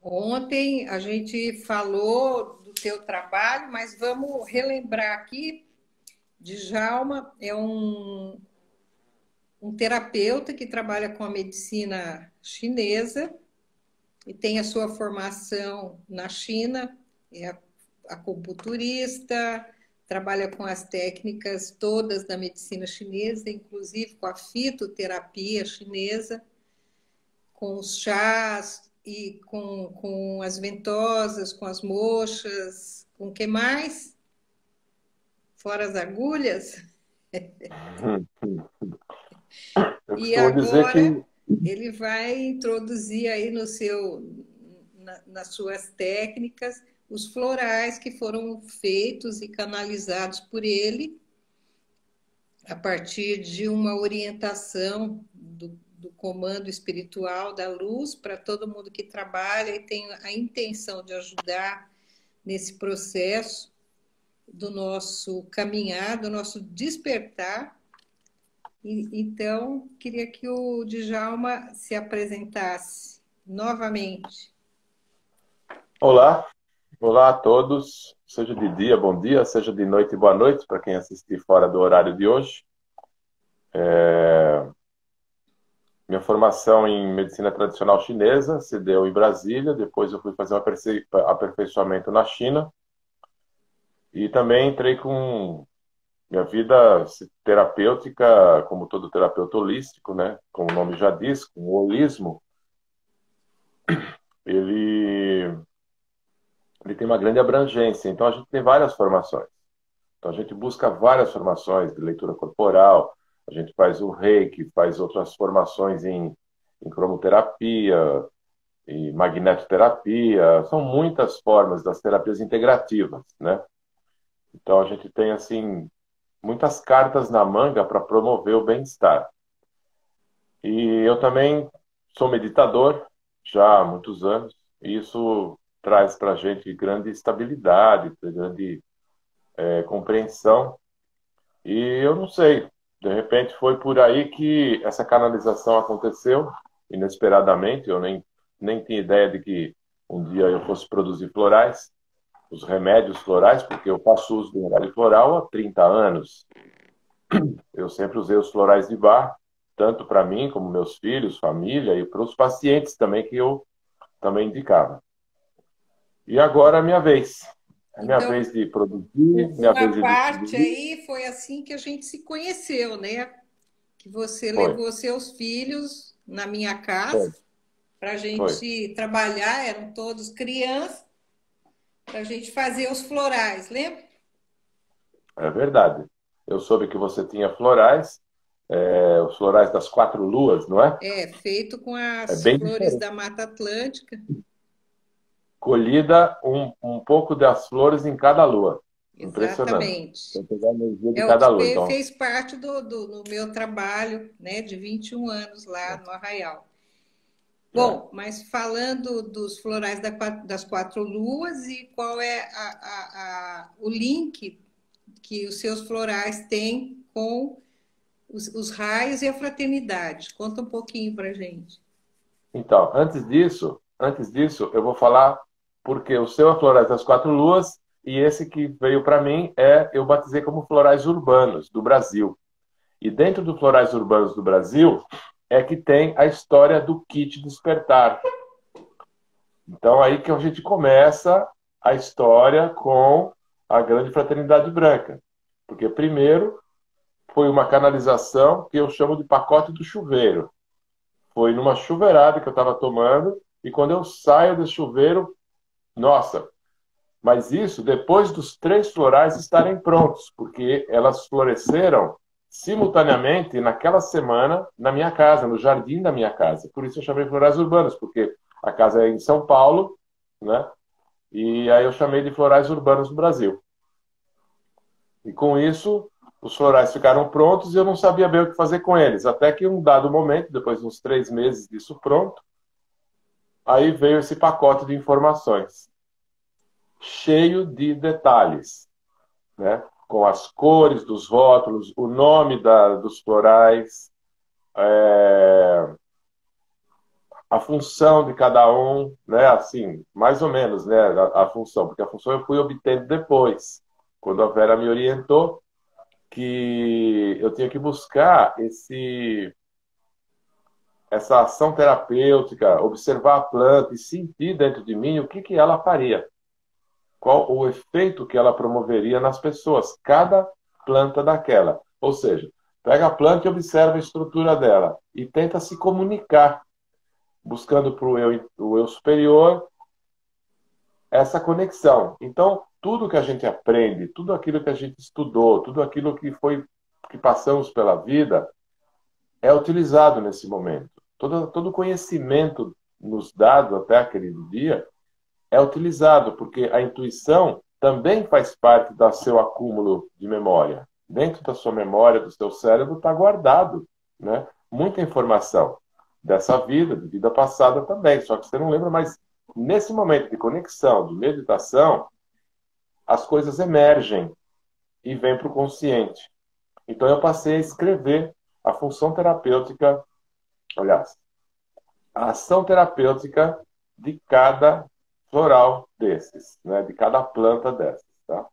Ontem a gente falou do teu trabalho, mas vamos relembrar aqui. Djalma é um terapeuta que trabalha com a medicina chinesa e tem a sua formação na China, é acupunturista, trabalha com as técnicas todas da medicina chinesa, inclusive com a fitoterapia chinesa, com os chás e com as ventosas, com as moxas, com o que mais? Fora as agulhas. Eu E costumo dizer que, agora ele vai introduzir aí no nas suas técnicas os florais que foram feitos e canalizados por ele a partir de uma orientação do comando espiritual da luz para todo mundo que trabalha e tem a intenção de ajudar nesse processo do nosso caminhar, do nosso despertar. Então, queria que o Djalma se apresentasse novamente. olá, olá a todos, seja de dia, bom dia, seja de noite, boa noite, para quem assistir fora do horário de hoje. Minha formação em medicina tradicional chinesa se deu em Brasília, depois eu fui fazer um aperfeiçoamento na China e também entrei com minha vida terapêutica, como todo terapeuta holístico, né? Como o nome já diz, com o holismo, ele, ele tem uma grande abrangência, então a gente tem várias formações. Então a gente busca várias formações de leitura corporal, a gente faz o reiki, faz outras formações em cromoterapia e magnetoterapia, são muitas formas das terapias integrativas, né? Então a gente tem assim muitas cartas na manga para promover o bem-estar. E eu também sou meditador já há muitos anos, e isso traz para a gente grande estabilidade, grande compreensão. E eu não sei, de repente foi por aí que essa canalização aconteceu, inesperadamente. Eu nem tinha ideia de que um dia eu fosse produzir florais, os remédios florais, porque eu faço uso do remédio floral há 30 anos. Eu sempre usei os florais de bar, tanto para mim, como meus filhos, família, e para os pacientes também, que eu também indicava. E agora é a minha vez. É a minha Então, vez de produzir, minha uma vez de parte distribuir. aí foi assim que a gente se conheceu, né? Que você Foi, levou seus filhos na minha foi, casa para a foi. gente trabalhar, eram todos crianças, para a gente fazer os florais, lembra? É verdade. Eu soube que você tinha florais, os florais das quatro luas, não é? É, feito com É as bem flores diferente. da Mata Atlântica. Colhida um pouco das flores em cada lua. Impressionante. Exatamente. Tem que pegar a energia de É o cada que lua. Então, fez parte do meu trabalho, né, de 21 anos lá no Arraial. é. Bom, mas falando dos florais das quatro luas e qual é o link que os seus florais têm com os raios e a fraternidade. Conta um pouquinho para gente. Então, antes disso, eu vou falar porque o seu é Florais das Quatro Luas e esse que veio para mim eu batizei como Florais Urbanos do Brasil. E dentro do Florais Urbanos do Brasil é que tem a história do kit despertar. Então aí que a gente começa a história com a Grande Fraternidade Branca. Porque primeiro foi uma canalização que eu chamo de pacote do chuveiro. Foi numa chuveirada que eu estava tomando e quando eu saio desse chuveiro, nossa, mas isso depois dos três florais estarem prontos, porque elas floresceram simultaneamente naquela semana na minha casa, no jardim da minha casa. Por isso eu chamei florais urbanos, porque a casa é em São Paulo, né? E aí eu chamei de florais urbanos no Brasil. E com isso, os florais ficaram prontos e eu não sabia bem o que fazer com eles. Até que um dado momento, depois de uns 3 meses disso pronto, aí veio esse pacote de informações, cheio de detalhes, né? Com as cores dos rótulos, o nome dos florais, a função de cada um, né? Assim, mais ou menos, né? A função, porque a função eu fui obtendo depois, quando a Vera me orientou que eu tinha que buscar essa ação terapêutica, observar a planta e sentir dentro de mim o que que ela faria, qual o efeito que ela promoveria nas pessoas, cada planta daquela. Ou seja, pega a planta e observa a estrutura dela e tenta se comunicar, buscando para o eu superior essa conexão. Então, tudo que a gente aprende, tudo aquilo que a gente estudou, tudo aquilo que passamos pela vida é utilizado nesse momento. Todo conhecimento nos dado até aquele dia é utilizado, porque a intuição também faz parte do seu acúmulo de memória. Dentro da sua memória, do seu cérebro, está guardado, né? Muita informação dessa vida, de vida passada também, só que você não lembra, mas nesse momento de conexão, de meditação, as coisas emergem e vêm para o consciente. Então eu passei a escrever a função terapêutica, aliás, a ação terapêutica de cada floral desses, né? De cada planta dessas, tá?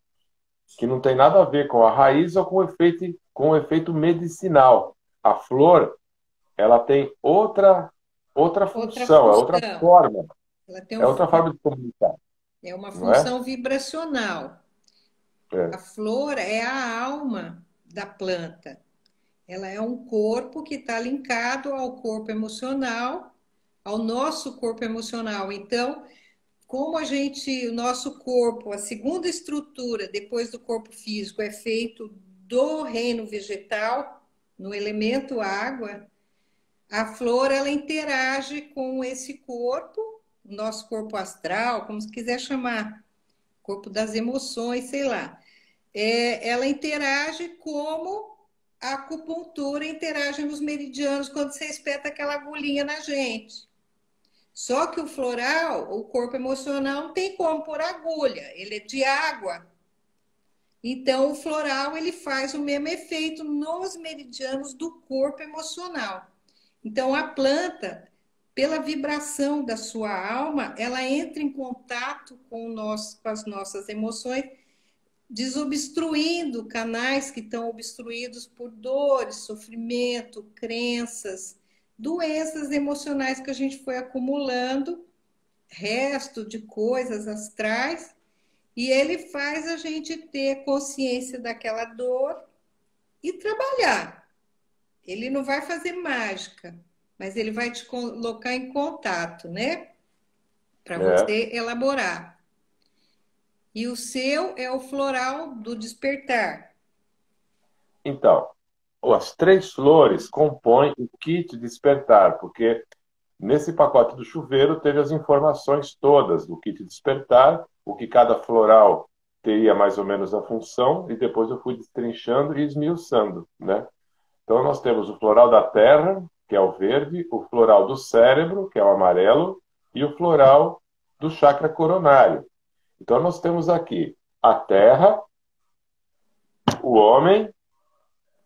Que não tem nada a ver com a raiz ou com o efeito medicinal. A flor, ela tem outra função, é outra forma, Ela tem é outra forma de comunicar, é uma não é? função vibracional. A É. flor é a alma da planta. Ela é um corpo que está linkado ao corpo emocional, ao nosso corpo emocional. Então, como o nosso corpo, a segunda estrutura depois do corpo físico é feito do reino vegetal, no elemento água, a flor ela interage com esse corpo, nosso corpo astral, como se quiser chamar, corpo das emoções, sei lá. Ela interage como a acupuntura interage nos meridianos quando você espeta aquela agulhinha na gente. Só que o floral, o corpo emocional, não tem como pôr agulha, ele é de água. Então, o floral ele faz o mesmo efeito nos meridianos do corpo emocional. Então, a planta, pela vibração da sua alma, ela entra em contato com as nossas emoções, desobstruindo canais que estão obstruídos por dores, sofrimento, crenças, doenças emocionais que a gente foi acumulando, resto de coisas astrais, e ele faz a gente ter consciência daquela dor e trabalhar. Ele não vai fazer mágica, mas ele vai te colocar em contato, né? Para É. você elaborar. E o seu é o floral do despertar. Então, as três flores compõem o kit despertar, porque nesse pacote do chuveiro teve as informações todas do kit despertar, o que cada floral teria mais ou menos a função, e depois eu fui destrinchando e esmiuçando, né? Então nós temos o floral da terra, que é o verde, o floral do cérebro, que é o amarelo, e o floral do chakra coronário. Então nós temos aqui a terra, o homem,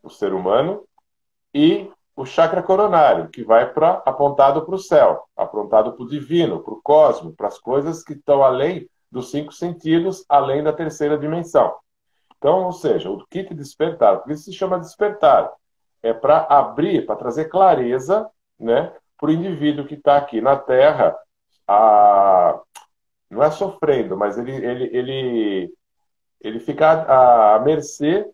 o ser humano, e o chakra coronário, que vai apontado para o céu, apontado para o divino, para o cosmos, para as coisas que estão além dos cinco sentidos, além da terceira dimensão. Então, ou seja, o kit despertar, por isso se chama despertar, é para abrir, para trazer clareza, né, para o indivíduo que está aqui na Terra, não é sofrendo, mas ele fica à mercê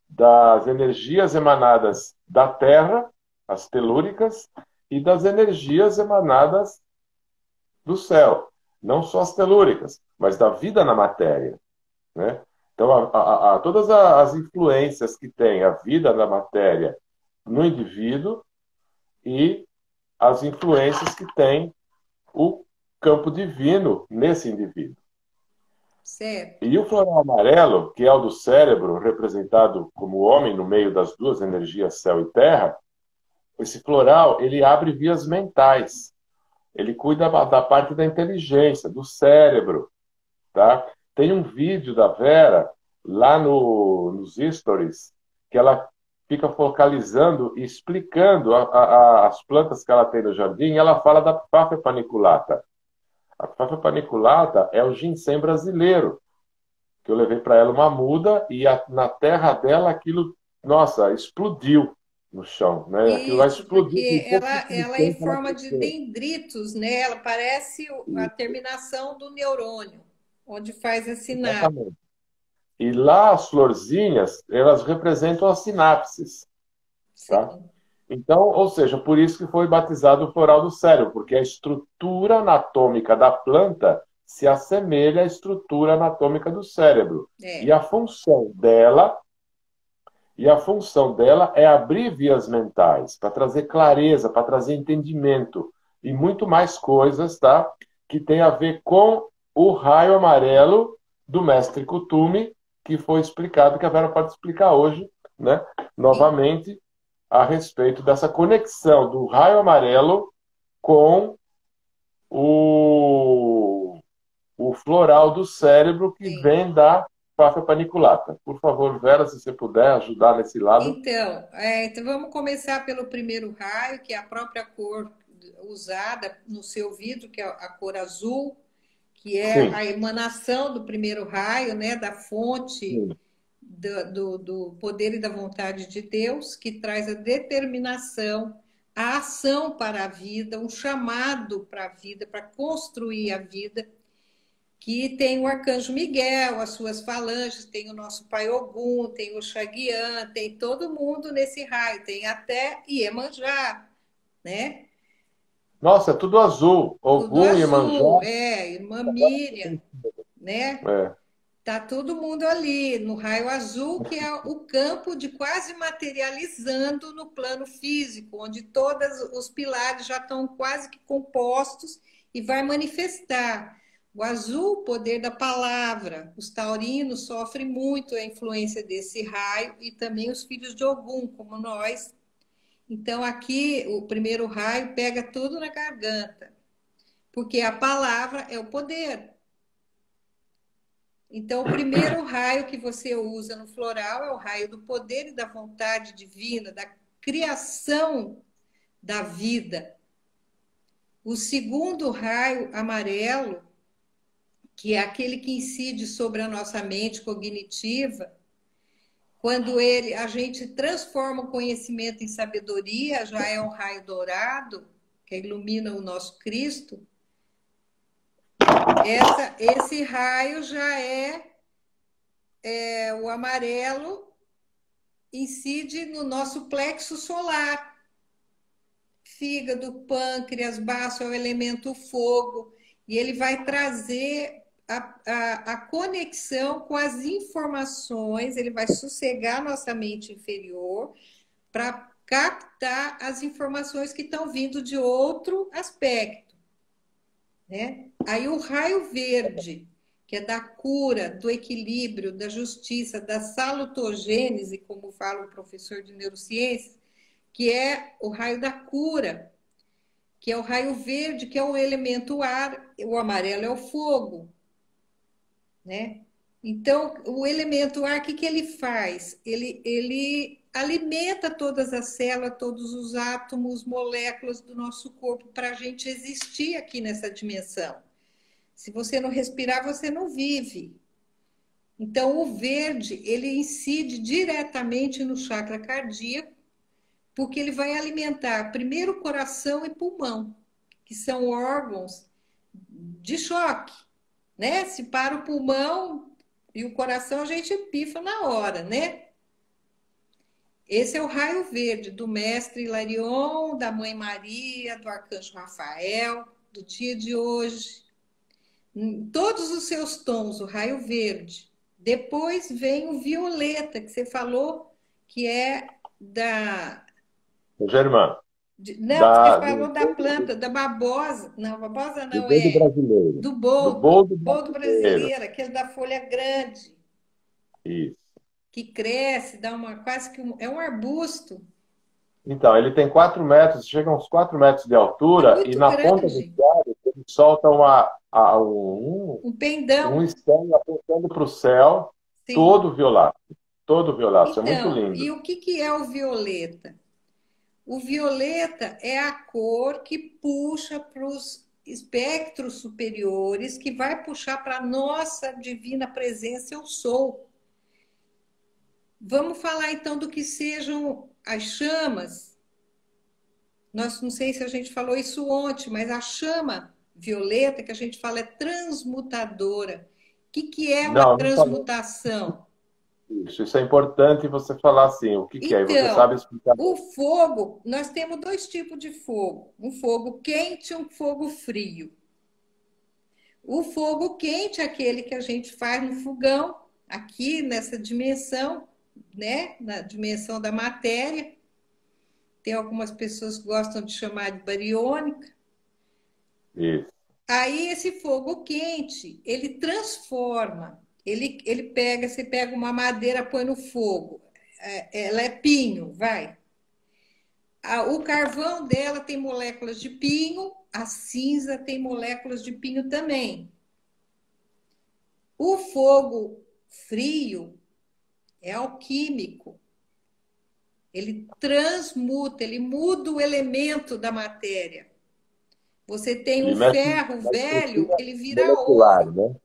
das energias emanadas da Terra, as telúricas, e das energias emanadas do céu. Não só as telúricas, mas da vida na matéria, né? Então, todas as influências que tem a vida na matéria no indivíduo e as influências que tem o campo divino nesse indivíduo. Certo. E o floral amarelo, que é o do cérebro, representado como homem no meio das duas energias céu e terra, esse floral, ele abre vias mentais. Ele cuida da parte da inteligência, do cérebro, tá? Tem um vídeo da Vera lá nos stories que ela fica focalizando e explicando as plantas que ela tem no jardim. Ela fala da Papha paniculata. A Papha paniculata é o ginseng brasileiro, que eu levei para ela uma muda e na terra dela aquilo, nossa, explodiu no chão, né? Aquilo vai Isso, explodir em porque pouquíssimo ela é em tempo, ela forma de cresceu. dendritos, né? Ela parece a terminação do neurônio, onde faz a sinapse. Exatamente. E lá as florzinhas, elas representam as sinapses, tá? Sim. Então, ou seja, por isso que foi batizado o floral do cérebro, porque a estrutura anatômica da planta se assemelha à estrutura anatômica do cérebro. E É. a função dela, é abrir vias mentais, para trazer clareza, para trazer entendimento e muito mais coisas, tá? Que tem a ver com o raio amarelo do mestre Kuthumi, que foi explicado, que a Vera pode explicar hoje, né? E- Novamente, a respeito dessa conexão do raio amarelo com o, o floral do cérebro que Sim. vem da Papha paniculata. Por favor, Vera, se você puder ajudar nesse lado. Então, vamos começar pelo primeiro raio, que é a própria cor usada no seu vidro, que é a cor azul, que é Sim, a emanação do primeiro raio, né, da fonte sim. do poder e da vontade de Deus, que traz a determinação, a ação para a vida, um chamado para a vida, para construir a vida, que tem o arcanjo Miguel, as suas falanges, tem o nosso pai Ogum, tem o Xaguiã, tem todo mundo nesse raio, tem até Iemanjá, né? Nossa, é tudo azul. Tudo Ogum, Iemanjá. azul, irmã Miriam, né? É. Tá todo mundo ali no raio azul, que é o campo de quase materializando no plano físico, onde todos os pilares já estão quase que compostos e vai manifestar. O azul, o poder da palavra. Os taurinos sofrem muito a influência desse raio e também os filhos de Ogum, como nós. Então, aqui, o primeiro raio pega tudo na garganta, porque a palavra é o poder. Então, o primeiro raio que você usa no floral é o raio do poder e da vontade divina, da criação da vida. O segundo raio amarelo, que é aquele que incide sobre a nossa mente cognitiva, quando a gente transforma o conhecimento em sabedoria, já é um raio dourado, que ilumina o nosso Cristo. Esse raio já é o amarelo, incide no nosso plexo solar, fígado, pâncreas, baço é o elemento fogo, e ele vai trazer a conexão com as informações, ele vai sossegar nossa mente inferior para captar as informações que estão vindo de outro aspecto, né? Aí o raio verde, que é da cura, do equilíbrio, da justiça, da salutogênese, como fala o professor de neurociências, que é o raio da cura, que é o raio verde, que é o elemento ar, o amarelo é o fogo, né? Então, o elemento ar, o que ele faz? Ele alimenta todas as células, todos os átomos, moléculas do nosso corpo para a gente existir aqui nessa dimensão. Se você não respirar, você não vive. Então, o verde, ele incide diretamente no chakra cardíaco, porque ele vai alimentar primeiro o coração e pulmão, que são órgãos de choque, né? Se para o pulmão e o coração, a gente pifa na hora, né? Esse é o raio verde do mestre Hilarion, da mãe Maria, do arcanjo Rafael, do dia de hoje. Em todos os seus tons, o raio verde. Depois vem o violeta, que você falou que é da. Germano, Não, você do, falou da planta, da babosa. Não, babosa do não, boldo é brasileiro. do Do boldo, boldo boldo brasileiro. brasileiro, aquele da folha grande, Isso. que cresce, dá quase que é um arbusto. Então, ele tem 4 metros, chega a uns 4 metros de É altura, e muito na ponta do grande, galho ele solta um um pendão, estélio apontando para o céu, sim. todo violado. todo violáceo, é muito Então, e lindo. o que que é o violeta? O violeta é a cor que puxa para os espectros superiores, que vai puxar para a nossa divina presença, eu sou. Vamos falar então do que sejam as chamas. Nós não sei se a gente falou isso ontem, mas a chama violeta que a gente fala é transmutadora. O que que é uma Não, não falou transmutação? isso. Isso é importante você falar assim, o que que é? E você sabe Então, explicar. o fogo, nós temos dois tipos de fogo: um fogo quente e um fogo frio. O fogo quente é aquele que a gente faz no fogão, aqui nessa dimensão, né? Na dimensão da matéria. Tem algumas pessoas que gostam de chamar de bariônica. Isso. Aí esse fogo quente, ele transforma, ele pega, você pega uma madeira, põe no fogo, ela é pinho, vai. O carvão dela tem moléculas de pinho, a cinza tem moléculas de pinho também. O fogo frio é alquímico. Ele transmuta, ele muda o elemento da matéria. Você tem Ele um mexe ferro na velho, estrutura ele vira molecular, ouro. né?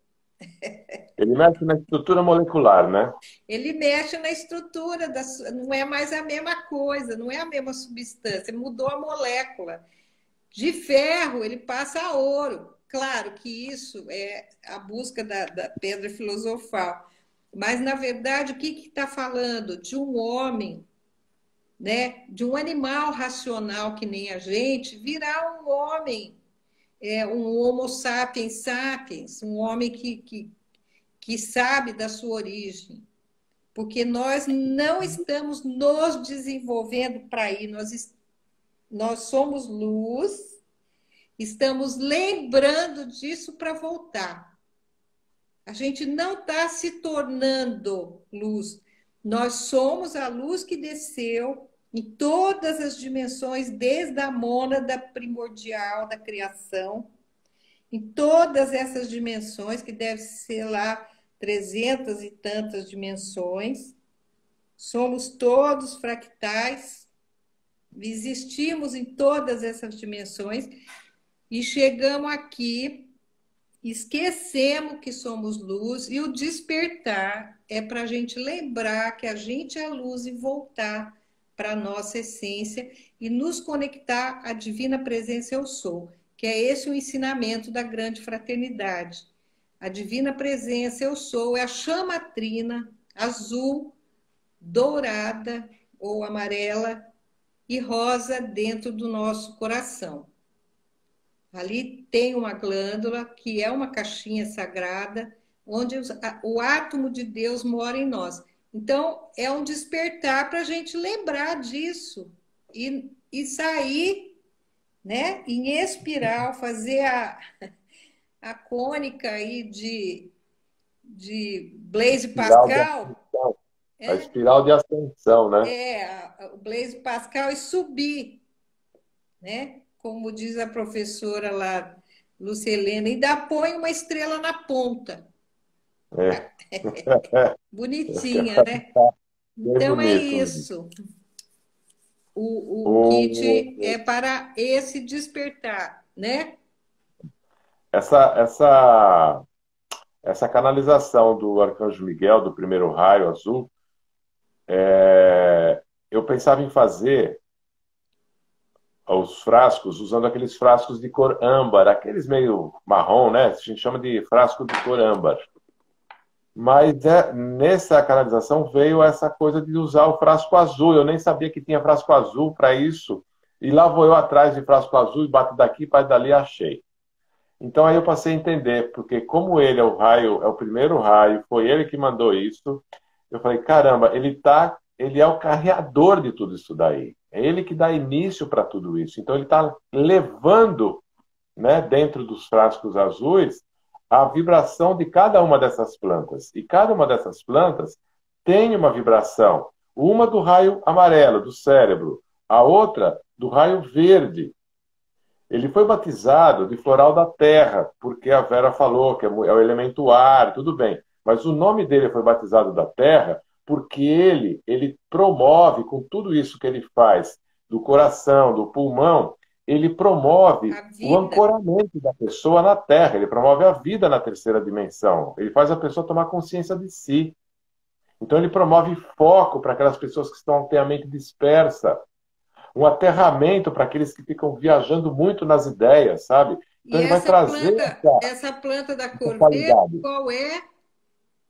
Ele mexe na estrutura molecular, né? Ele mexe na estrutura, não é mais a mesma coisa, não é a mesma substância, mudou a molécula. De ferro, ele passa a ouro. Claro que isso é a busca da pedra filosofal. Mas, na verdade, o que está falando? De um homem, né? De um animal racional que nem a gente, virar um homem, um Homo sapiens sapiens, um homem que sabe da sua origem. Porque nós não estamos nos desenvolvendo para ir, nós somos luz, estamos lembrando disso para voltar. A gente não está se tornando luz. Nós somos a luz que desceu em todas as dimensões, desde a mônada primordial da criação, em todas essas dimensões, que deve ser lá 300 e tantas dimensões. Somos todos fractais, existimos em todas essas dimensões e chegamos aqui, esquecemos que somos luz, e o despertar é para a gente lembrar que a gente é luz e voltar para a nossa essência e nos conectar à divina presença eu sou, que é esse o ensinamento da grande fraternidade. A divina presença eu sou é a chama trina azul, dourada ou amarela e rosa dentro do nosso coração. Ali tem uma glândula que é uma caixinha sagrada onde o átomo de Deus mora em nós. Então, é um despertar para a gente lembrar disso e sair, né, em espiral, fazer a cônica aí de Blaise Espiral de Pascal. ascensão. A espiral de ascensão, né? O Blaise Pascal e subir, né? Como diz a professora lá, Lúcia Helena, ainda põe uma estrela na ponta. É. Bonitinha, né? Bem Então é bonito mesmo. isso. O kit O, é para esse despertar, né? essa, essa, essa canalização do Arcanjo Miguel, do primeiro raio azul, eu pensava em fazer os frascos usando aqueles frascos de cor âmbar, aqueles meio marrom, né? A gente chama de frasco de cor âmbar. Mas nessa canalização veio essa coisa de usar o frasco azul. Eu nem sabia que tinha frasco azul para isso. E lá vou eu atrás de frasco azul e bato daqui para dali, achei. Então aí eu passei a entender, porque como ele é o raio, é o primeiro raio, foi ele que mandou isso. Eu falei, caramba, ele é o carreador de tudo isso daí. É ele que dá início para tudo isso. Então ele está levando, né, dentro dos frascos azuis a vibração de cada uma dessas plantas. E cada uma dessas plantas tem uma vibração. Uma do raio amarelo, do cérebro. A outra do raio verde. Ele foi batizado de floral da terra, porque a Vera falou que é o elemento ar, tudo bem. Mas o nome dele foi batizado da terra porque ele promove, com tudo isso que ele faz, do coração, do pulmão, ele promove A o vida. ancoramento da pessoa na Terra, ele promove a vida na terceira dimensão, ele faz a pessoa tomar consciência de si. Então ele promove foco para aquelas pessoas que têm a mente dispersa, um aterramento para aqueles que ficam viajando muito nas ideias, sabe? Então E ele vai trazer essa planta da essa cor verde, qualidade. qual é?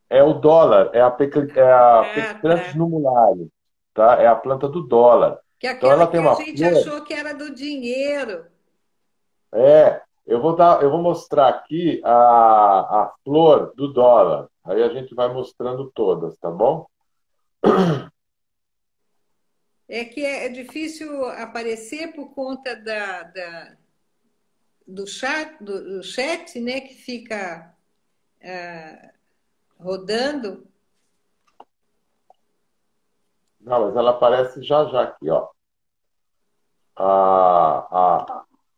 É o dólar, é a Ah, Pectranthus tá. numularis, tá? É a planta do dólar. Que é Então aquela ela que tem a uma gente flor. achou que era do dinheiro. Eu vou mostrar aqui a flor do dólar. Aí a gente vai mostrando todas, tá bom? É que é difícil aparecer por conta do chat, né, que fica rodando. Não, mas ela aparece já já aqui, ó.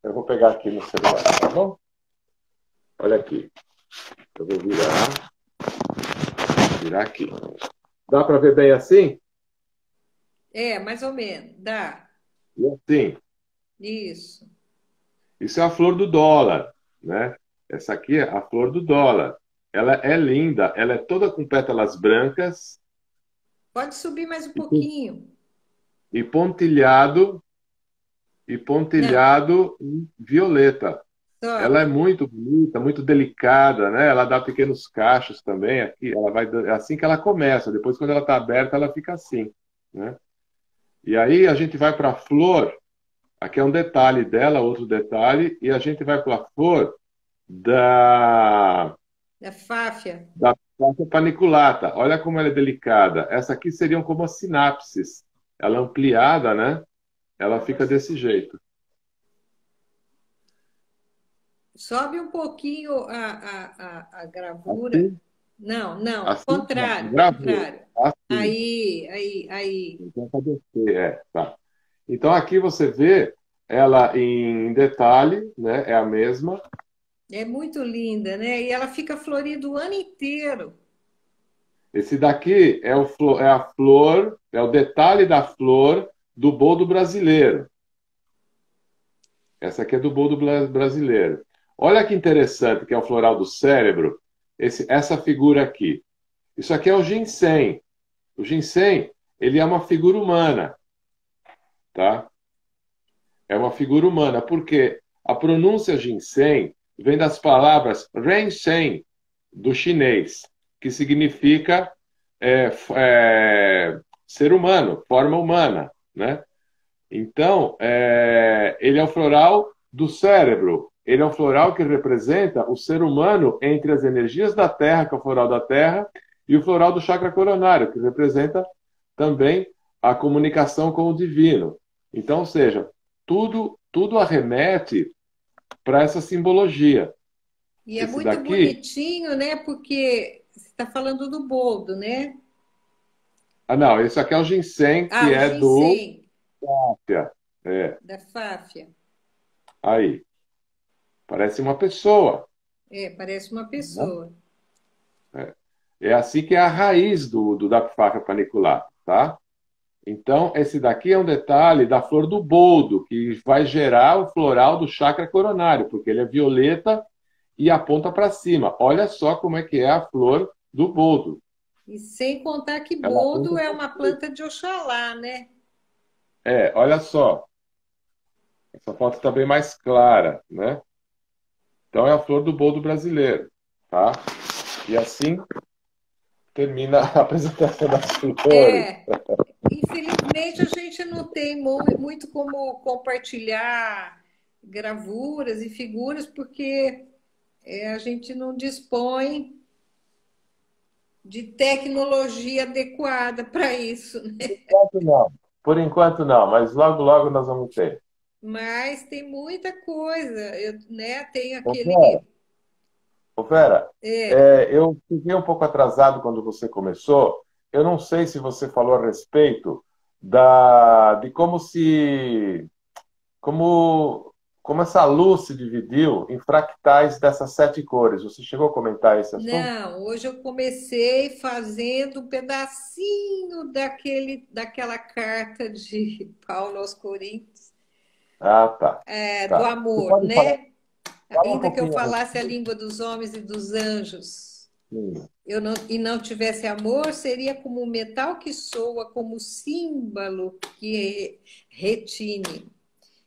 Eu vou pegar aqui no celular, tá bom? Olha aqui. Eu vou virar aqui. Dá para ver bem assim? É, mais ou menos, dá. E assim. Isso. Isso é a flor do dólar, né? Essa aqui é a flor do dólar. Ela é linda, ela é toda com pétalas brancas Pode subir mais um e, pouquinho. e pontilhado Não, em violeta. Ela é sobe. muito bonita, muito delicada, né? Ela dá pequenos cachos também. Aqui, é assim que ela começa. Depois, quando ela está aberta, ela fica assim, né? E aí a gente vai para a flor. Aqui é um detalhe dela, outro detalhe, e a gente vai para a flor da Da fáfia. da planta paniculata. Olha como ela é delicada. Essa aqui seriam como as sinapses. Ela ampliada, né? Ela fica desse jeito. Sobe um pouquinho a gravura. Assim, Não, não, assim, contrário, gravura. contrário. Assim. Aí. Então, para descer, tá. Então, aqui você vê ela em detalhe, né? É a mesma. É muito linda, né? E ela fica florida o ano inteiro. Esse daqui é a flor, é o detalhe da flor do boldo brasileiro. Essa aqui é do boldo brasileiro. Olha que interessante, que é o floral do cérebro, essa figura aqui. Isso aqui é o ginseng. O ginseng, ele é uma figura humana, tá? É uma figura humana, porque a pronúncia ginseng vem das palavras rensheng, do chinês, que significa ser humano, forma humana, né? Então, ele é o floral do cérebro. Ele é um floral que representa o ser humano entre as energias da Terra, que é o floral da Terra, e o floral do chakra coronário, que representa também a comunicação com o divino. Então, ou seja, tudo arremete para essa simbologia. E é Esse muito daqui, bonitinho, né? Porque você está falando do boldo, né? não, esse aqui é o ginseng, Ah, que o é do ginseng Áfia. da fáfia. Aí, parece uma pessoa, É, parece uma né? pessoa. É assim que é a raiz do Dapifaca panicular, tá? Então, esse daqui é um detalhe da flor do boldo, que vai gerar o floral do chakra coronário, porque ele é violeta e aponta para cima. Olha só como é que é a flor do boldo. E sem contar que Ela boldo aponta é pra uma cima. planta de Oxalá, né? Olha só. Essa foto está bem mais clara, né? Então é a flor do boldo brasileiro, tá? E assim termina a apresentação das flores. É, infelizmente a gente não tem muito como compartilhar gravuras e figuras, porque a gente não dispõe de tecnologia adequada para isso, né? Enquanto não. Por enquanto não, mas logo, logo nós vamos ter. Mas tem muita coisa, né? Tem Ô, Vera, aquele. ô, Vera, É, eu fiquei um pouco atrasado quando você começou. Eu não sei se você falou a respeito de como como essa luz se dividiu em fractais dessas 7 cores. Você chegou a comentar esse assunto? Não, hoje eu comecei fazendo um pedacinho daquela carta de Paulo aos Coríntios, Ah, tá. do Tá. Você amor, pode falar, né? fala um Ainda que eu pouquinho a falasse a respeito? língua dos homens e dos anjos, Sim. e não tivesse amor, seria como um metal que soa, como símbolo que retine.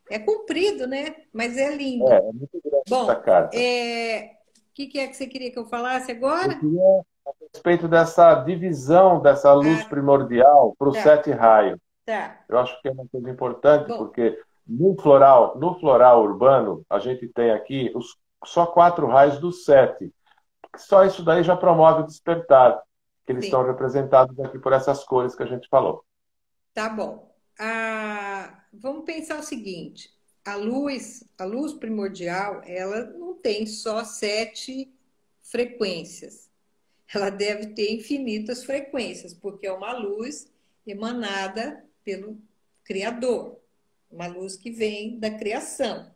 É comprido, né? Mas é lindo. É muito grande essa Bom, carta. o que é que você queria que eu falasse Eu agora? queria, a respeito dessa divisão dessa luz Ah, primordial para os tá, 7 raios. tá. Eu acho que é uma coisa importante, Bom, porque no floral urbano, a gente tem aqui só 4 raios dos 7. Só isso daí já promove o despertar, que eles estão sim, representados aqui por essas cores que a gente falou. tá bom. Vamos pensar o seguinte: a luz primordial, ela não tem só 7 frequências. Ela deve ter infinitas frequências, porque é uma luz emanada pelo Criador, uma luz que vem da criação.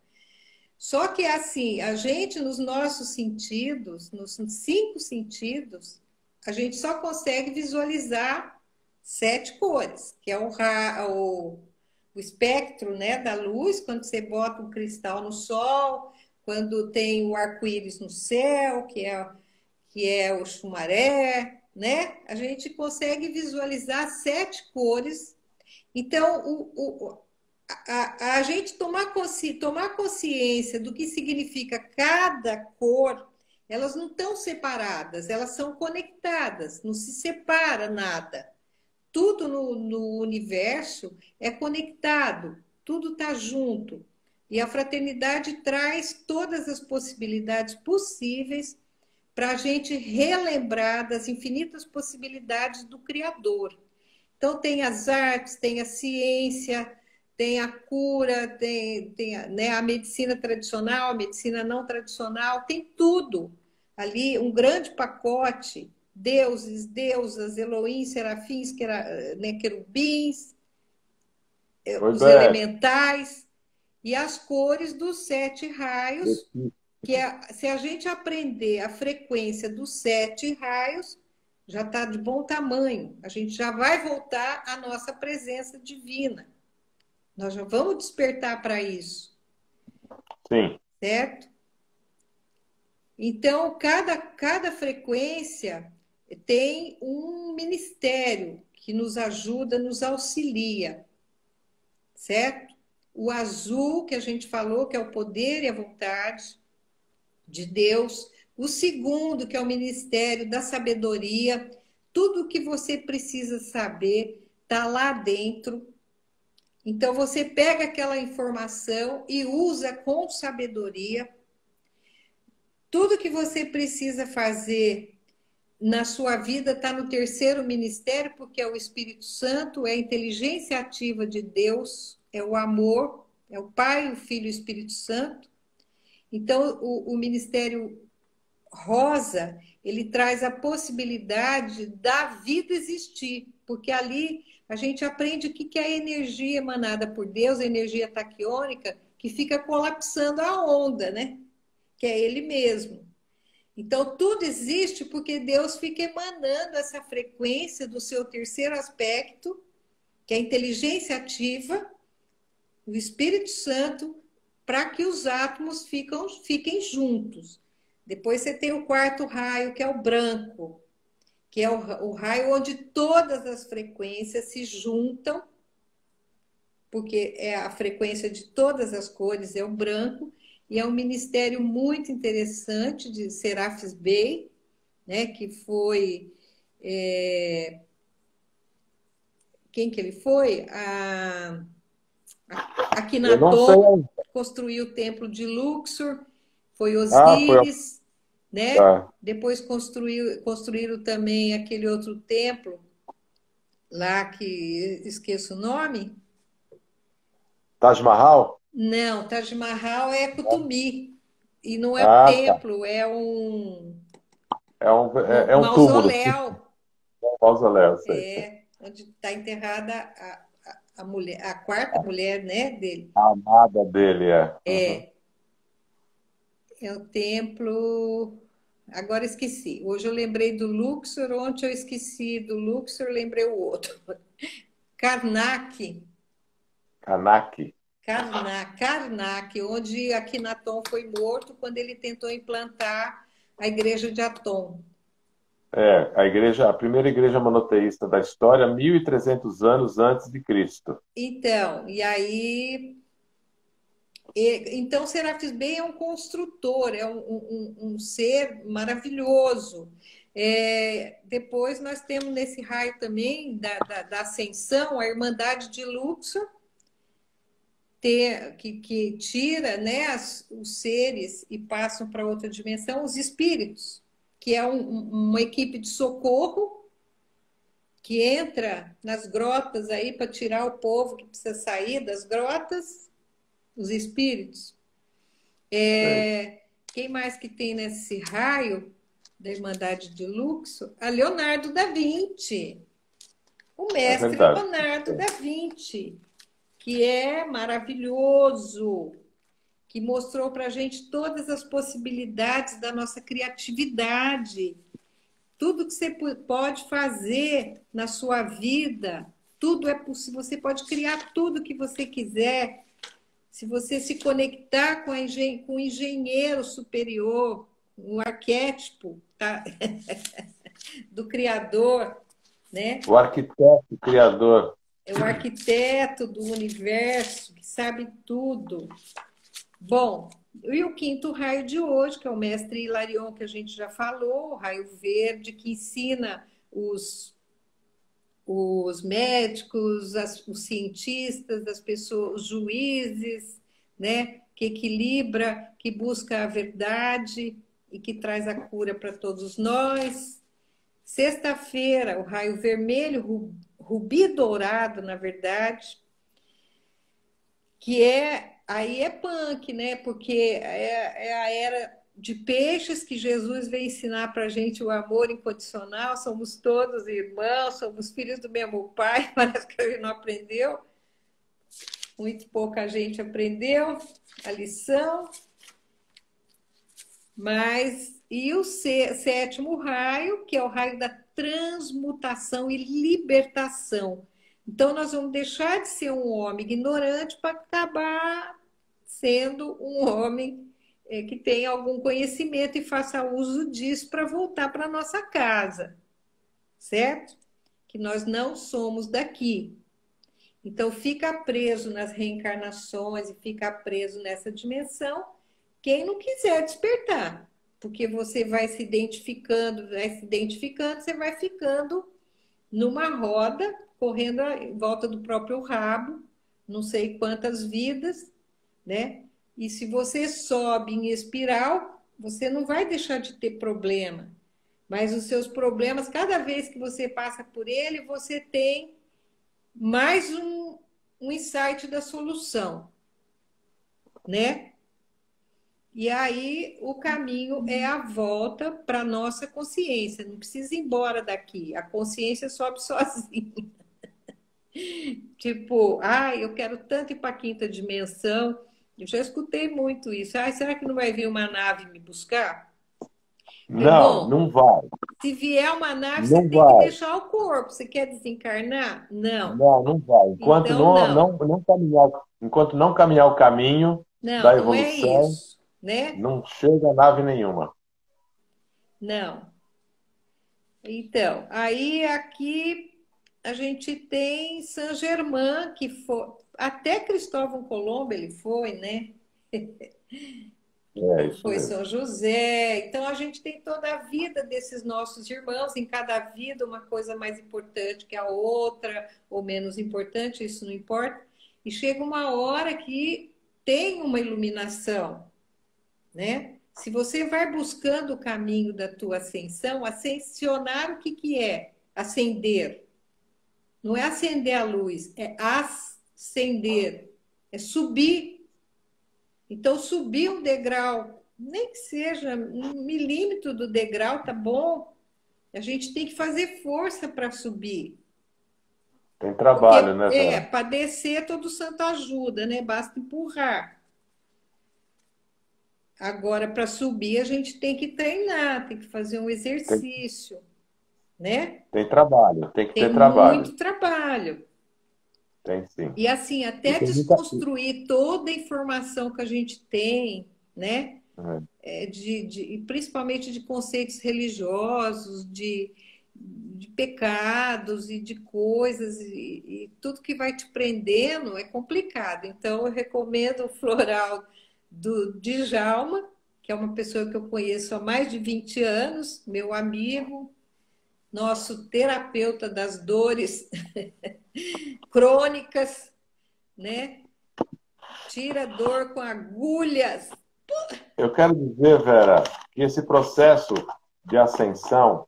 Só que assim, a gente nos nossos sentidos, nos 5 sentidos, a gente só consegue visualizar 7 cores, que é o espectro, né, da luz, quando você bota um cristal no sol, quando tem o arco-íris no céu, que é o chumaré, né? A gente consegue visualizar 7 cores. Então, a gente tomar consciência do que significa cada cor, elas não estão separadas, elas são conectadas, não se separa nada. Tudo no universo é conectado, tudo está junto. E a fraternidade traz todas as possibilidades possíveis para a gente relembrar das infinitas possibilidades do Criador. Então, tem as artes, tem a ciência, tem a cura, tem né, a medicina tradicional, a medicina não tradicional, tem tudo ali, um grande pacote. Deuses, deusas, Elohim, serafins, né, querubins, Pois os é. elementais e as cores dos 7 raios, se a gente aprender a frequência dos 7 raios, já está de bom tamanho. A gente já vai voltar à nossa presença divina. Nós já vamos despertar para isso, Sim. certo? Então, cada frequência tem um ministério que nos ajuda, nos auxilia, certo? O azul, que a gente falou, que é o poder e a vontade de Deus. O segundo, que é o ministério da sabedoria. Tudo o que você precisa saber está lá dentro. Então, você pega aquela informação e usa com sabedoria. Tudo que você precisa fazer na sua vida está no terceiro ministério, porque é o Espírito Santo, é a inteligência ativa de Deus, é o amor, é o Pai, o Filho e o Espírito Santo. Então, o ministério rosa, ele traz a possibilidade da vida existir, porque ali a gente aprende o que é a energia emanada por Deus, a energia taquiônica, que fica colapsando a onda, né? Que é ele mesmo. Então, tudo existe porque Deus fica emanando essa frequência do seu terceiro aspecto, que é a inteligência ativa, o Espírito Santo, para que os átomos fiquem juntos. Depois você tem o quarto raio, que é o branco, que é o raio onde todas as frequências se juntam, porque é a frequência de todas as cores, é o branco, e é um ministério muito interessante de Serapis Bey, né, que foi... quem que ele foi? Eu não sei Akhenaton ainda. construiu o templo de Luxor, foi Ah, foi. Osíris, né? Tá. Depois construíram também aquele outro templo lá que esqueço o nome. Taj Mahal? Não, Taj Mahal é Kutumi. E não é um Ah, tá. templo, é um É um túmulo, tipo mausoléu, um mausoléu, sei. onde está enterrada a mulher, a quarta mulher, né, dele. A amada dele, é. Uhum. É o templo. Agora esqueci. Hoje eu lembrei do Luxor, ontem eu esqueci do Luxor, lembrei o outro. Karnak. Karnak. Karnak, onde Akhenaton foi morto quando ele tentou implantar a igreja de Atom. É, a primeira igreja monoteísta da história, 1.300 anos antes de Cristo. Então, e aí. Então, Serafis Bey é um construtor, é um ser maravilhoso. Depois nós temos nesse raio também da ascensão, a Irmandade de Luxor, que tira, né, os seres e passam para outra dimensão, os espíritos, que é uma equipe de socorro que entra nas grotas aí para tirar o povo que precisa sair das grotas, os espíritos. Quem mais que tem nesse raio da Irmandade de Luxor? A Leonardo da Vinci, o mestre Leonardo da Vinci, que é maravilhoso, que mostrou para a gente todas as possibilidades da nossa criatividade, tudo que você pode fazer na sua vida, tudo é possível, você pode criar tudo que você quiser, se você se conectar com o engenheiro superior, o arquétipo, tá? Do criador, né? O arquiteto, o criador. É o arquiteto do universo, que sabe tudo. Bom, e o quinto raio de hoje, que é o mestre Hilarion, que a gente já falou, o raio verde, que ensina os médicos, os cientistas, as pessoas, os juízes, né? Que equilibra, que busca a verdade e que traz a cura para todos nós. Sexta-feira, o raio vermelho, rubi dourado, na verdade, que aí é punk, né? Porque é a era de peixes que Jesus veio ensinar para a gente o amor incondicional. Somos todos irmãos, somos filhos do mesmo pai. Parece que a gente não aprendeu. Muito pouca gente aprendeu a lição. E o sétimo raio, que é o raio da transmutação e libertação. Então, nós vamos deixar de ser um homem ignorante para acabar sendo um homem que tem algum conhecimento e faça uso disso para voltar para a nossa casa, certo? Que nós não somos daqui. Então, fica preso nas reencarnações e fica preso nessa dimensão quem não quiser despertar, porque você vai se identificando, você vai ficando numa roda, correndo em volta do próprio rabo, não sei quantas vidas, né? E se você sobe em espiral, você não vai deixar de ter problema, mas os seus problemas, cada vez que você passa por ele, você tem mais um insight da solução, né? E aí o caminho é a volta para a nossa consciência. Não precisa ir embora daqui. A consciência sobe sozinha. Tipo, eu quero tanto ir para a quinta dimensão. Eu já escutei muito isso. Será que não vai vir uma nave me buscar? Não, não vai. Se vier uma nave, não você tem vai. que deixar o corpo. Você quer desencarnar? Não. Não vai. Enquanto então, enquanto não caminhar o caminho da não é evolução, isso, né? não chega a nave nenhuma. Não. Então, aí aqui a gente tem Saint Germain, que foi. Até Cristóvão Colombo ele foi, né? Isso Foi mesmo. São José. Então a gente tem toda a vida desses nossos irmãos, em cada vida uma coisa mais importante que a outra, ou menos importante, isso não importa. E chega uma hora que tem uma iluminação, né? Se você vai buscando o caminho da tua ascensão, ascensionar o que é? Acender. Não é acender a luz, é ascender, é subir. Então, subir um degrau, nem que seja 1 milímetro do degrau, tá bom? A gente tem que fazer força para subir. Tem trabalho, porque, né, Vera? para descer todo santo ajuda, né? Basta empurrar. Agora, para subir, a gente tem que treinar, tem que fazer um Tem, exercício, né? tem trabalho, tem que Tem ter trabalho. muito trabalho. Tem sim. E assim, E até tem muita. desconstruir toda a informação que a gente tem, né? É, E principalmente de conceitos religiosos, de pecados e de coisas, e tudo que vai te prendendo é complicado. Então, eu recomendo o floral do Djalma, que é uma pessoa que eu conheço há mais de 20 anos, meu amigo, nosso terapeuta das dores crônicas, né? Tira dor com agulhas. eu quero dizer, Vera, que de ascensão,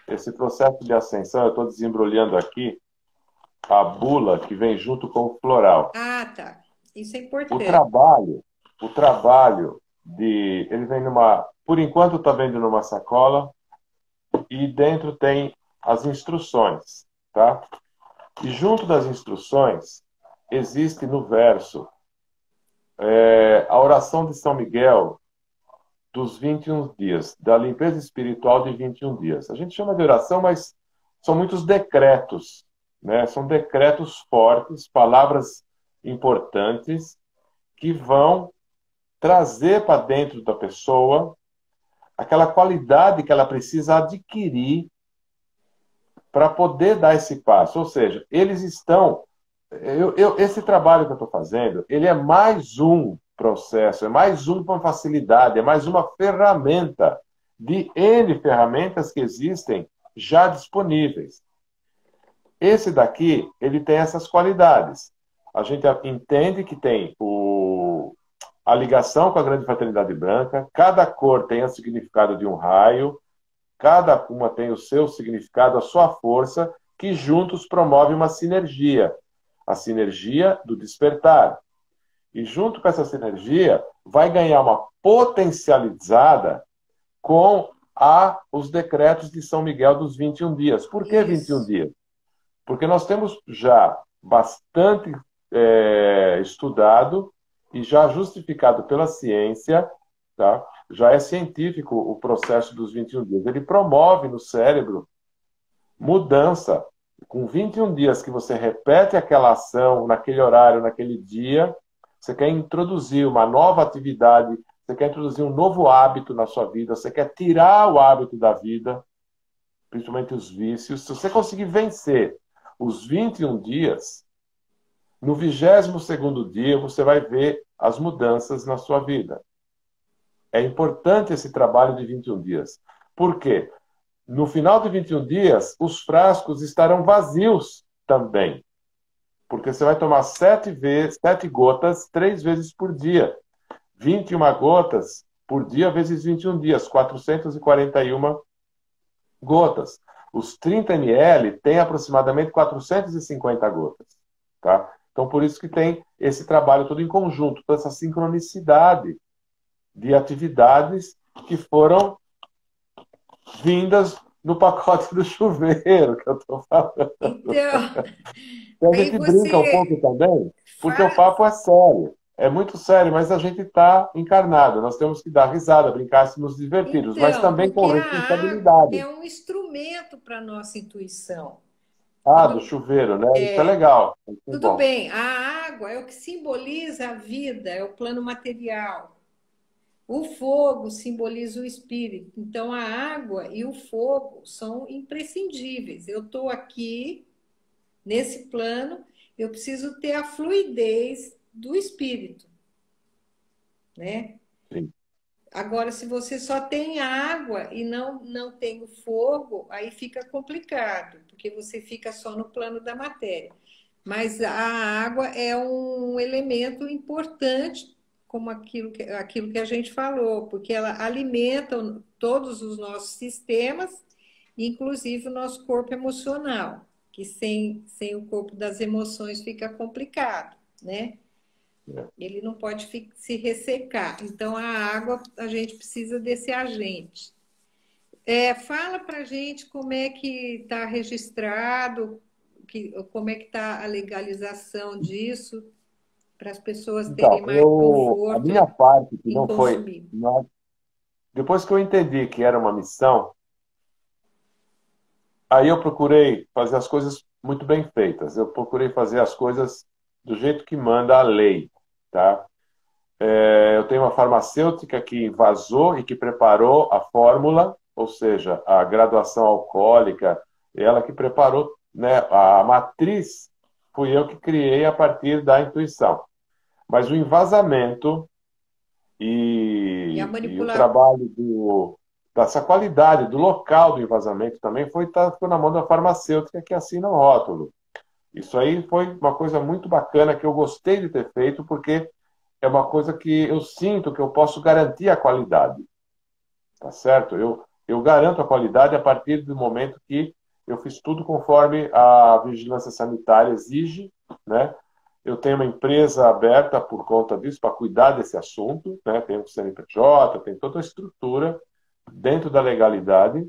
esse processo de ascensão, eu estou desembrulhando aqui a bula que vem junto com o floral. Ah, tá. Isso é O importante. trabalho, o trabalho ele vem por enquanto está vendo numa sacola e dentro tem as instruções, tá? E junto das instruções existe no verso a oração de São Miguel dos 21 dias, da limpeza espiritual de 21 dias. A gente chama de oração, mas são muitos decretos, né? São decretos fortes, palavras importantes que vão trazer para dentro da pessoa aquela qualidade que ela precisa adquirir para poder dar esse passo. Ou seja, eles estão. Esse trabalho que eu estou fazendo, ele é mais um processo, é mais uma facilidade, é mais uma ferramenta de N ferramentas que existem já disponíveis. Esse daqui, ele tem essas qualidades. A gente entende que tem a ligação com a grande fraternidade branca, cada cor tem o significado de um raio, cada uma tem o seu significado, a sua força, que juntos promove uma sinergia, a sinergia do despertar. E junto com essa sinergia, vai ganhar uma potencializada com os decretos de São Miguel dos 21 dias. Por que 21 Isso. dias? Porque nós temos já bastante estudado e já justificado pela ciência, tá? Já é científico o processo dos 21 dias. Ele promove no cérebro mudança. Com 21 dias que você repete aquela ação naquele horário, naquele dia, você quer introduzir uma nova atividade, você quer introduzir um novo hábito na sua vida, você quer tirar o hábito da vida, principalmente os vícios. Se você conseguir vencer os 21 dias, no 22º dia você vai ver as mudanças na sua vida. É importante esse trabalho de 21 dias. Por quê? No final de 21 dias, os frascos estarão vazios também. Porque você vai tomar 7 gotas, 3 vezes por dia. 21 gotas por dia vezes 21 dias, 441 gotas. Os 30 ml têm aproximadamente 450 gotas. Tá? Então, por isso que tem esse trabalho todo em conjunto, toda essa sincronicidade de atividades que foram vindas no pacote do chuveiro que eu estou falando. Então, E a aí gente brinca um você pouco também, porque o faz. papo é sério. É muito sério, mas a gente está encarnado. Nós temos que dar risada, brincar, se nos divertirmos, mas Então, também com porque a água responsabilidade. é um instrumento para a nossa intuição. Ah, do Quando, chuveiro, né? Isso é legal. Isso é tudo bom. bem, a água é o que simboliza a vida, é o plano material. O fogo simboliza o espírito. Então, a água e o fogo são imprescindíveis. Eu estou aqui, nesse plano, eu preciso ter a fluidez do espírito, né? Sim. Agora, se você só tem água e não tem o fogo, aí fica complicado, porque você fica só no plano da matéria. Mas a água é um elemento importante, como aquilo que a gente falou, porque ela alimenta todos os nossos sistemas, inclusive o nosso corpo emocional, que sem o corpo das emoções fica complicado, né? É. Ele não pode se ressecar. Então, a água, a gente precisa desse agente. Fala para a gente como é que está registrado, como é que está a legalização disso. para as pessoas terem Então, mais a conforto minha parte, que em não foi. consumir. Depois que eu entendi que era uma missão, aí eu procurei fazer as coisas muito bem feitas. Eu procurei fazer as coisas do jeito que manda a lei, tá? Eu tenho uma farmacêutica que vazou e que preparou a fórmula, ou seja, a graduação alcoólica, ela que preparou, né, a matriz, fui eu que criei a partir da intuição. Mas o envasamento E a e o manipulação. trabalho dessa qualidade, do local do envasamento também ficou na mão da farmacêutica que assina o rótulo. Isso aí foi uma coisa muito bacana que eu gostei de ter feito, porque é uma coisa que eu sinto que eu posso garantir a qualidade, tá certo? Eu garanto a qualidade a partir do momento que eu fiz tudo conforme a vigilância sanitária exige, né? Eu tenho uma empresa aberta por conta disso, para cuidar desse assunto, né? Tem o CNPJ, tem toda a estrutura dentro da legalidade,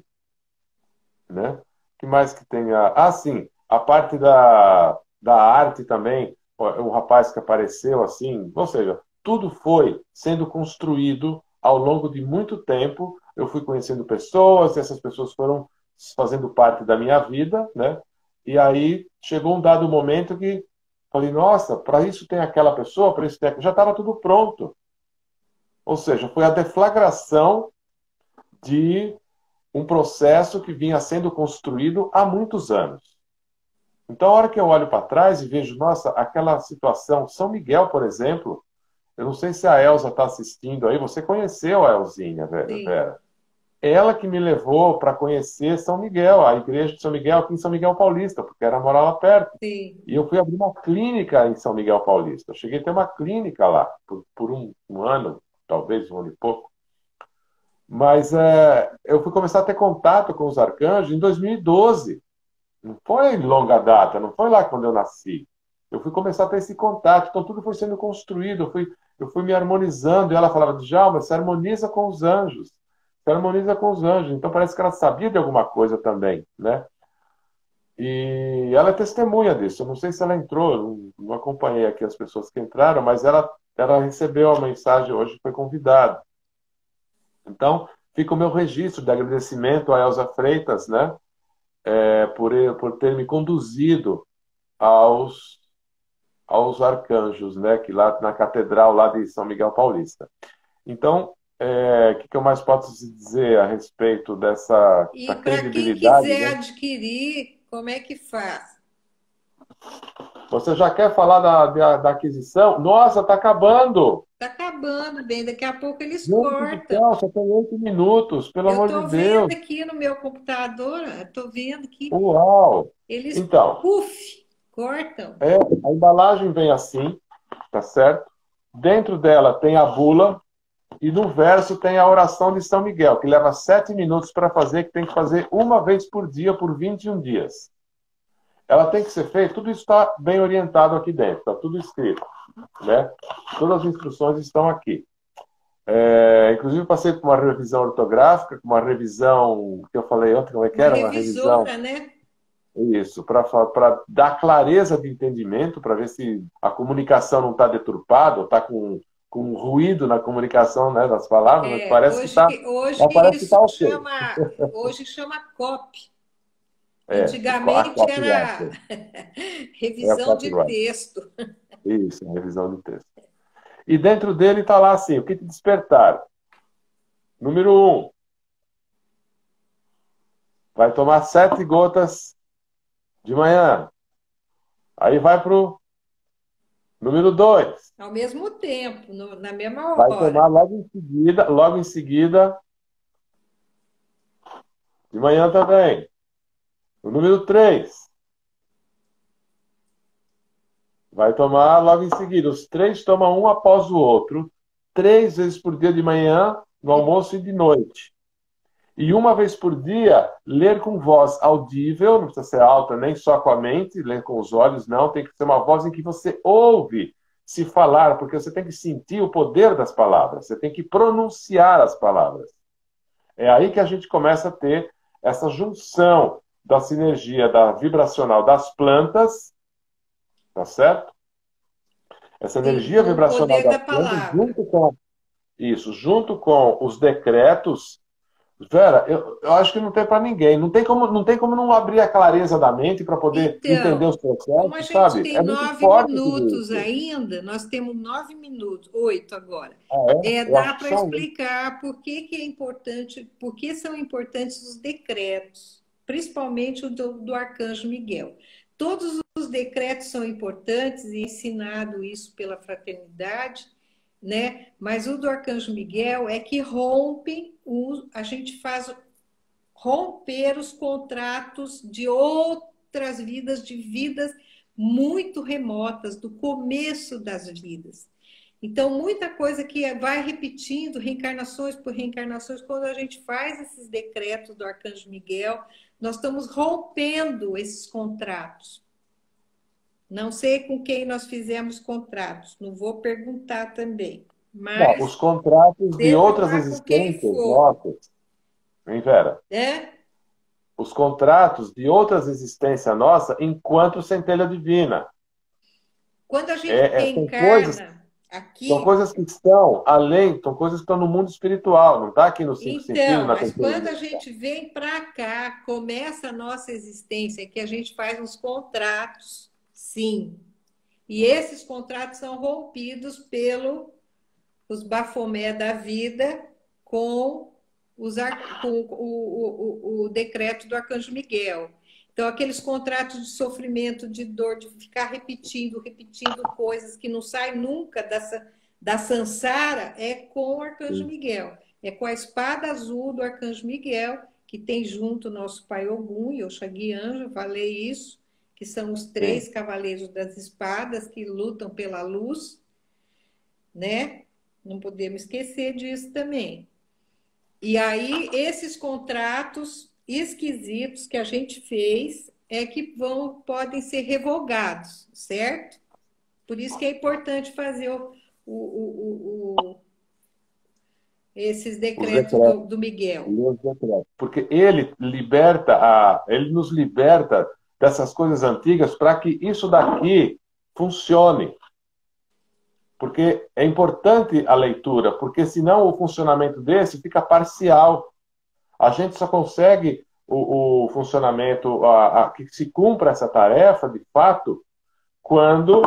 né? O que mais que tenha? Ah, sim, a parte da arte também, o rapaz que apareceu assim, ou seja, tudo foi sendo construído ao longo de muito tempo. Eu fui conhecendo pessoas, essas pessoas foram fazendo parte da minha vida, né? E aí chegou um dado momento que falei, nossa, para isso tem aquela pessoa, para isso tem aquela... Já estava tudo pronto. Ou seja, foi a deflagração de um processo que vinha sendo construído há muitos anos. Então, a hora que eu olho para trás e vejo, nossa, aquela situação, São Miguel, por exemplo, eu não sei se a Elza está assistindo aí, você conheceu a Elzinha, Sim, Vera? Ela que me levou para conhecer São Miguel, a igreja de São Miguel, aqui em São Miguel Paulista, porque era morava perto. sim. E eu fui abrir uma clínica em São Miguel Paulista. Eu cheguei a ter uma clínica lá, por um ano, talvez um ano e pouco. Mas eu fui começar a ter contato com os arcanjos em 2012. Não foi longa data, não foi lá quando eu nasci. Eu fui começar a ter esse contato, então tudo foi sendo construído, eu fui me harmonizando, e ela falava, Djalma, se harmoniza com os anjos, se harmoniza com os anjos. Então parece que ela sabia de alguma coisa também, né? E ela é testemunha disso. Eu não sei se ela entrou, não acompanhei aqui as pessoas que entraram, mas ela recebeu a mensagem hoje, foi convidada. Então, fica o meu registro de agradecimento a Elza Freitas, né? Por ter me conduzido aos, aos arcanjos, né? Que lá na catedral lá de São Miguel Paulista. Então, o que eu mais posso dizer a respeito dessa E para quem credibilidade, quiser né? adquirir, como é que faz? Você já quer falar da aquisição? Nossa, está acabando! Está acabando bem, daqui a pouco eles Gente do cortam. céu, só tem 8 minutos, pelo Eu amor de estou vendo Deus! aqui no meu computador, estou vendo que Uau! eles, Então, puf, cortam. a embalagem vem assim, tá certo? Dentro dela tem a bula e no verso tem a oração de São Miguel, que leva 7 minutos para fazer, que tem que fazer uma vez por dia por 21 dias. Ela tem que ser feita, tudo isso está bem orientado aqui dentro, está tudo escrito, né? Todas as instruções estão aqui. Inclusive, passei por uma revisão ortográfica, uma revisão que eu falei ontem, como é que Uma era? Uma revisão, revisora, né? isso, para dar clareza de entendimento, para ver se a comunicação não está deturpada, ou está com ruído na comunicação, né, das palavras, mas parece que Hoje, está, hoje parece que isso tá ok. chama, hoje chama COP. A Antigamente era copywriter. É a revisão de copywriter. texto. Isso, a revisão de texto. E dentro dele está lá assim, o que te despertar? Número 1, vai tomar 7 gotas de manhã. Aí vai para o número 2, Ao mesmo tempo, na mesma vai hora. tomar logo em seguida, de manhã também. O número 3, vai tomar logo em seguida. Os 3 tomam um após o outro, 3 vezes por dia de manhã, no almoço e de noite. E uma vez por dia, ler com voz audível, não precisa ser alta nem só com a mente, ler com os olhos, não, tem que ser uma voz em que você ouve se falar, porque você tem que sentir o poder das palavras, você tem que pronunciar as palavras. É aí que a gente começa a ter essa junção da sinergia da vibracional das plantas, tá certo? Essa Sim, energia com o vibracional poder da da planta, palavra. junto com os decretos. Vera, eu acho que não tem para ninguém. Não tem como não abrir a clareza da mente para poder entender Então, os como a processos, gente sabe? tem É muito nove forte tudo minutos isso. ainda, nós temos 9 minutos, 8 agora. Ah, é? Eu Dá acho que para são oito. explicar por que, que é importante, por que são importantes os decretos, principalmente o do Arcanjo Miguel. Todos os decretos são importantes e ensinado isso pela fraternidade, né? Mas o do Arcanjo Miguel é que rompe, a gente faz romper os contratos de outras vidas, de vidas muito remotas, do começo das vidas. Então, muita coisa que vai repetindo, reencarnações por reencarnações, quando a gente faz esses decretos do Arcanjo Miguel, nós estamos rompendo esses contratos. Não sei com quem nós fizemos contratos, não vou perguntar também, Não, mas os contratos de seja outras lá com quem existências for, nossas, hein, Vera? né? Os contratos de outras existências nossas enquanto centelha divina. Quando a gente reencarna São aqui, coisas que estão além, são coisas que estão no mundo espiritual, não está aqui no cinco sentidos, então, na mas terceira quando a dimensão. gente vem para cá, começa a nossa existência, que a gente faz uns contratos, sim. E esses contratos são rompidos pelo os bafomé da vida com, com o decreto do Arcanjo Miguel. Então, aqueles contratos de sofrimento, de dor, de ficar repetindo coisas que não saem nunca da Sansara, é com o Arcanjo Sim, Miguel. É com a espada azul do Arcanjo Miguel, que tem junto o nosso pai Ogum e Oxagui Anjo, falei isso, que são os sim. três cavaleiros das espadas que lutam pela luz, né? Não podemos esquecer disso também. E aí, esses contratos esquisitos que a gente fez é que podem ser revogados, certo? Por isso que é importante fazer esses Os decretos decretos, do Miguel. os decretos. Porque ele nos liberta dessas coisas antigas para que isso daqui funcione. Porque é importante a leitura, porque senão o funcionamento desse fica parcial. A gente só consegue o funcionamento, que se cumpra essa tarefa, de fato, quando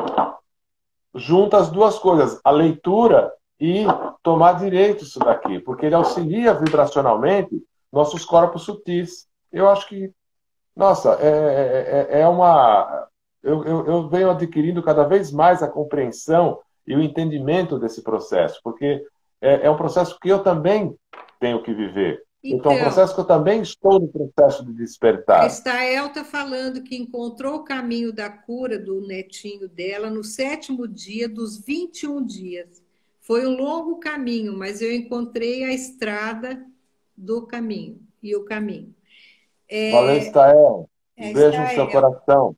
junta as duas coisas, a leitura e tomar direito isso daqui, porque ele auxilia vibracionalmente nossos corpos sutis. Eu acho que, nossa, é uma. Eu venho adquirindo cada vez mais a compreensão e o entendimento desse processo, porque é um processo que eu também tenho que viver. Então, é um Então, processo que eu também estou no processo de a despertar. Estael está falando que encontrou o caminho da cura do netinho dela no 7º dia dos 21 dias. Foi um longo caminho, mas eu encontrei a estrada do caminho e o caminho. Valeu, Stael. Um É, beijo no seu Estael. coração.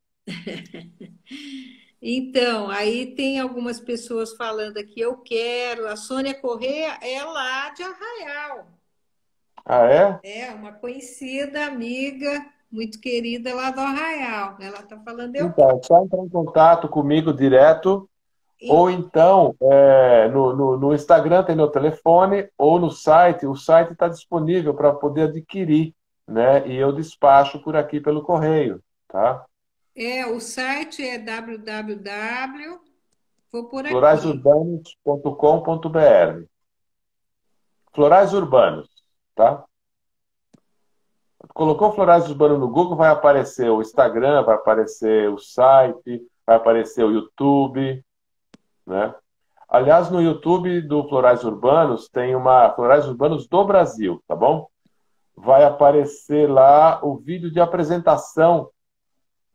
Então, aí tem algumas pessoas falando aqui, eu quero. A Sônia Corrêa é lá de Arraial. Ah, é? É uma conhecida amiga, muito querida lá do Arraial. Ela está falando, eu Então, é só entrar em contato comigo direto, quero. ou então no Instagram tem meu telefone, ou no site, o site está disponível para poder adquirir, né? E eu despacho por aqui pelo correio, tá? O site é www. Vou por aqui. Floraisurbanos.com.br. Florais Urbanos, tá? Colocou Florais Urbanos no Google, vai aparecer o Instagram, vai aparecer o site, vai aparecer o YouTube, né? Aliás, no YouTube do Florais Urbanos tem uma Florais Urbanos do Brasil, tá bom? Vai aparecer lá o vídeo de apresentação,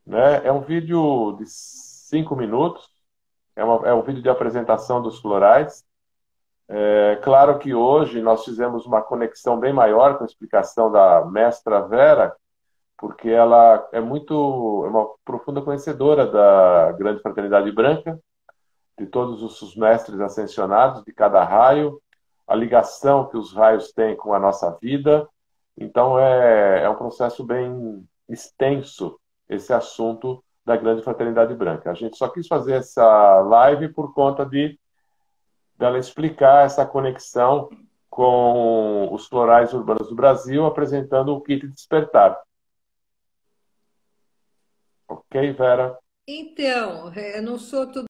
né? É um vídeo de 5 minutos, é um vídeo de apresentação dos florais. É claro que hoje nós fizemos uma conexão bem maior com a explicação da mestra Vera, porque ela é uma profunda conhecedora da Grande Fraternidade Branca, de todos os mestres ascensionados, de cada raio, a ligação que os raios têm com a nossa vida. Então, é um processo bem extenso esse assunto da Grande Fraternidade Branca. A gente só quis fazer essa live por conta dela explicar essa conexão com os florais urbanos do Brasil, apresentando o kit Despertar. Ok, Vera? Então, eu não sou